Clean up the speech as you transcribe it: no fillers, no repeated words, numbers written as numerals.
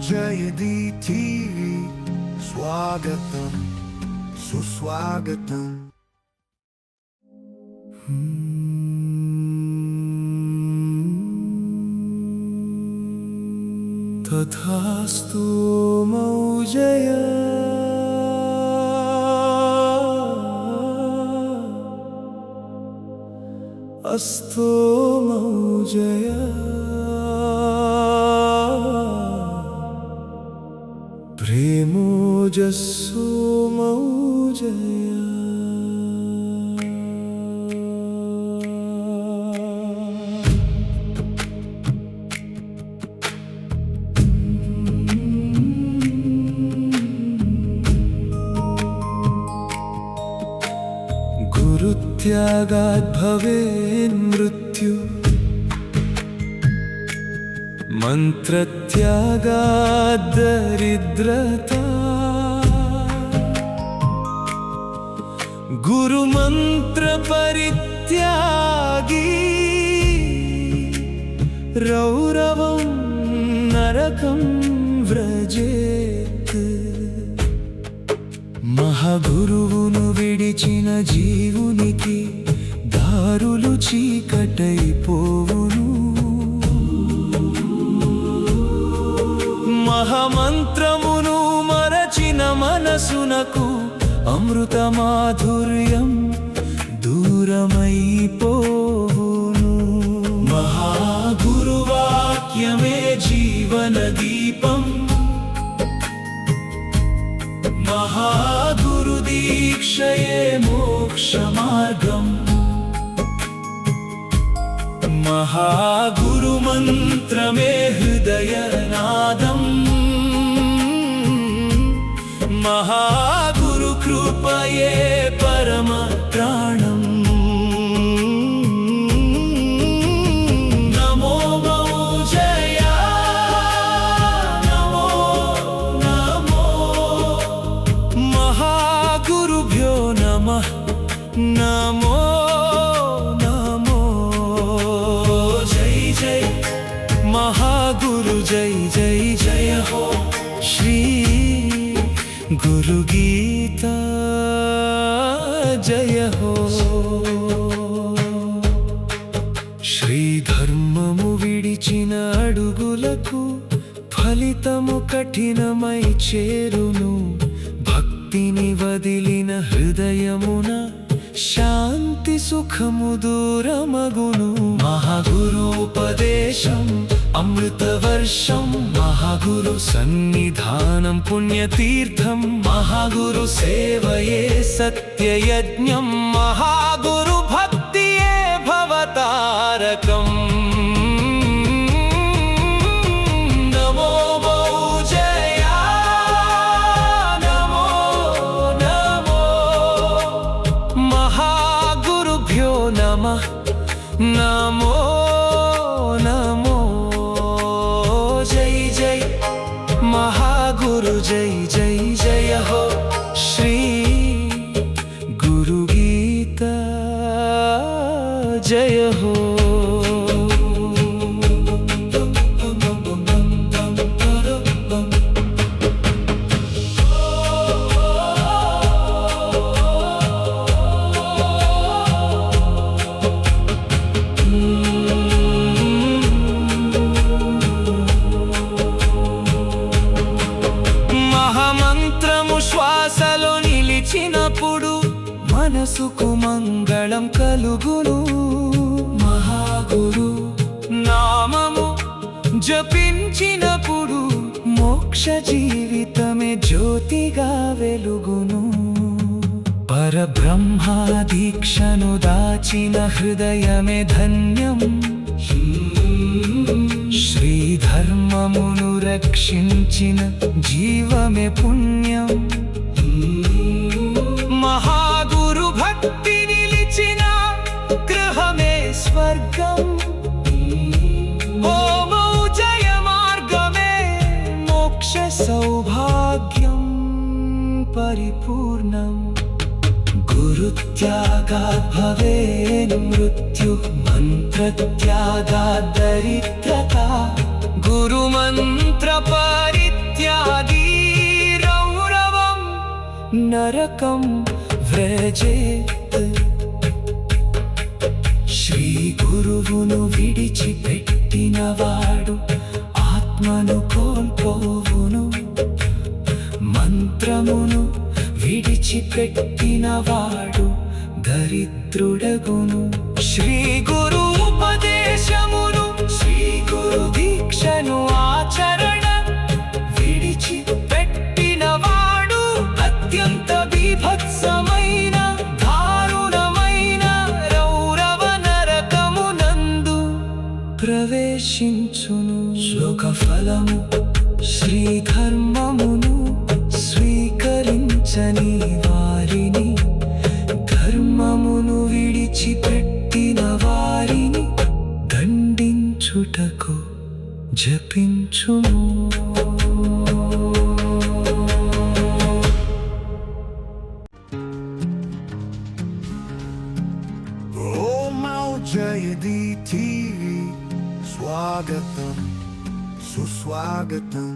జయది TV స్వాగతం సుస్వాగతం తథాస్తు మౌజయ అస్తు మౌజయ ప్రేమోజస్సు మౌజయ गुरुत्यागात् भवेन् मृत्यु मंत्रत्यागात् दरिद्रता गुरुमंत्र परित्यागी रौरवं नरकं व्रजेत् మహాగురువును విడిచిన జీవునికి దారులు చీకటైపోవును మహామంత్రమును మరచిన మనసునకు అమృత మాధుర్యం దూరమైపోవును మహాగురువాక్యమే జీవన దీపం महागुरु दीक्षये मोक्ष मार्गम महागुरु मंत्र में हृदय नादम महागुरु कृपये परम प्राणम नमो नमो जय जय महागुरु जय जय जय हो श्री गुरु गीता जय हो श्री धर्ममु विडिचिन अडुगुలకు ఫలితము కఠినమై చేరును భక్తిని వదిలిన హృదయమున శాంతి సుఖము దూరమగును మహాగురుపదేశం అమృత వర్షం మహాగురు సన్నిధానం పుణ్యతీర్థం మహాగురు సేవయే సత్యయజ్ఞం మహాగురు భక్తియే భవతారకం नमो नमो जय जय महागुरु जय जय जय हो श्री गुरु गीता जय हो శ్వాసలో నిలిచినప్పుడు మనసుకు మంగళం కలుగును మహాగురు నామము జపించినప్పుడు మోక్ష జీవితమే జ్యోతిగా వెలుగును పరబ్రహ్మ దీక్షను దాచిన హృదయమే ధన్యం శ్రీ ధర్మమును రక్షించిన జీవమే పుణ్యం మహాగురు భక్తి నిలిచిన గృహమే స్వర్గం ఓమౌ జయ మార్గమే మోక్ష సౌభాగ్యం పరిపూర్ణం गुरुत्यागात् भवेन् मृत्युः मन्त्रत्यागात् दरिद्रता गुरुमन्त्र परित्यागी నరకం వ్రజేత్. శ్రీ గురువును విడిచిపెట్టినవాడు ఆత్మను కోల్పోవును. మంత్రమును విడిచిపెట్టినవాడు దరిద్రుడగును. శ్రీ గురు ఉపదేశమును శ్రీ గురు దీక్షను ఆచరణ విడిచిపెట్టినవాడు అత్యంత బీభత్సమైన దారుణమైన రౌరవ నరకమునందు ప్రవేశించును. శ్లోక ఫలము శ్రీ ధర్మమును స్వీకరించని వారిని, ధర్మమును విడిచిపెట్టిన వారిని దండించుటకు జపించును. జయది టీవీ స్వాగతం సుస్వాగతం.